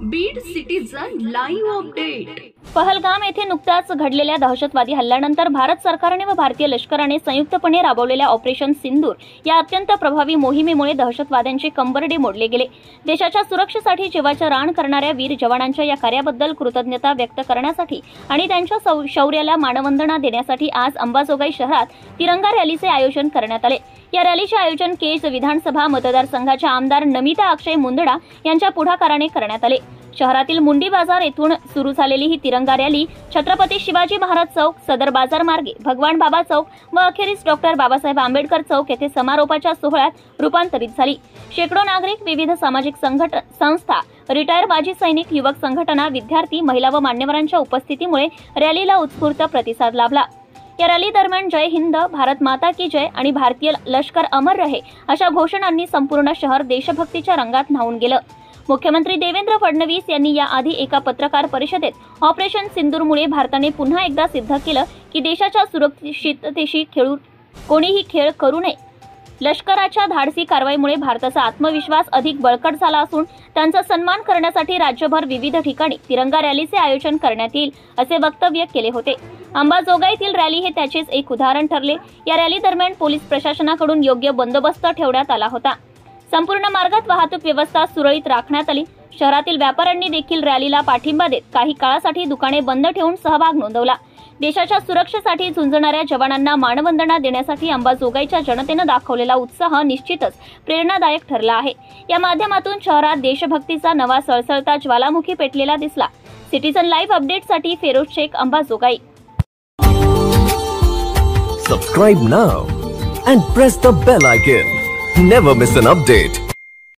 Beed citizen live update. Pahalgam येथे नुकताच घडलेल्या दहशतवादी हल्ल्यानंतर भारत सरकारने व भारतीय लष्कराने संयुक्तपणे राबवलेल्या ऑपरेशन सिंदूर या अत्यंत प्रभावी मोहिमेमुळे दहशतवाद्यांचे कंबरडे मोडले गेले। देशाच्या सुरक्षेसाठी जीवाचे रान करणाऱ्या वीर जवानांच्या या कार्याबद्दल कृतज्ञता व्यक्त करण्यासाठी आणि त्यांच्या शौर्याला मानवंदना देण्यासाठी आज अंबाजोगाई शहरात तिरंगा रॅलीचे आयोजन करण्यात आले। या रॅलीचे आयोजन केज विधानसभा मतदारसंघाच्या आमदार नमिता अक्षय मुंदडा यांच्या पुढाकाराने करण्यात आले। शहरातील मुंडी बाजार येथून सुरू झालेली ही तिरंगा रॅली छत्रपती शिवाजी महाराज चौक, सदर बाजार मार्गे भगवान बाबा चौक व अखेरीस डॉक्टर बाबासाहेब आंबेडकर चौक येथे समारोपाच्या सोहळ्यात रूपांतरित झाली। शेकडो नागरिक, विविध सामाजिक संस्था, रिटायर माजी सैनिक, युवक संघटना, विद्यार्थी, महिला व मान्यवरांच्या उपस्थितीमुळे रॅलीला उत्स्फूर्त प्रतिसाद लाभला। या रॅली दरम्यान जय हिंद, भारत माता की जय आणि भारतीय लष्कर अमर रहे अशा घोषणांनी संपूर्ण शहर देशभक्तीच्या रंगात न्हाऊन गेलं। मुख्यमंत्री देवेंद्र फडणवीस यांनी याआधी एका पत्रकार परिषदेत ऑपरेशन सिंदूरमुळे भारताने पुन्हा एकदा सिद्ध केलं की देशाच्या सुरक्षिततेशी कोणीही खेळ करू नये। लष्कराच्या धाडसी कारवाईमुळे भारताचा आत्मविश्वास अधिक बळकट झाला असून त्यांचा सन्मान करण्यासाठी राज्यभर विविध ठिकाणी तिरंगा रॅलीचे आयोजन करण्यात येईल असे वक्तव्य केले होते। अंबाजोगाईतील रॅली हे त्याचेच एक उदाहरण ठरले। या रॅली दरम्यान पोलीस प्रशासनाकडून योग्य बंदोबस्त ठेवण्यात आला होता। संपूर्ण मार्गात वाहतूक व्यवस्था सुरळीत राखण्यात आली। शहरातील व्यापाऱ्यांनी देखील रॅलीला पाठिंबा देत काही काळासाठी दुकाने बंद ठेवून सहभाग नोंदवला। देशाच्या सुरक्षेसाठी झुंजणाऱ्या जवानांना मानवंदना देण्यासाठी अंबाजोगाईच्या जनतेने दाखवलेला उत्साह निश्चितच प्रेरणादायक ठरला आहे। या माध्यमातून शहरात देशभक्तीचा नवा सळसळता ज्वालामुखी पेटलेला दिसला। सिटीजन लाईव्ह अपडेटसाठी Feroz Shaikh, Ambajogai. Subscribe now and press the bell icon. Never miss an update.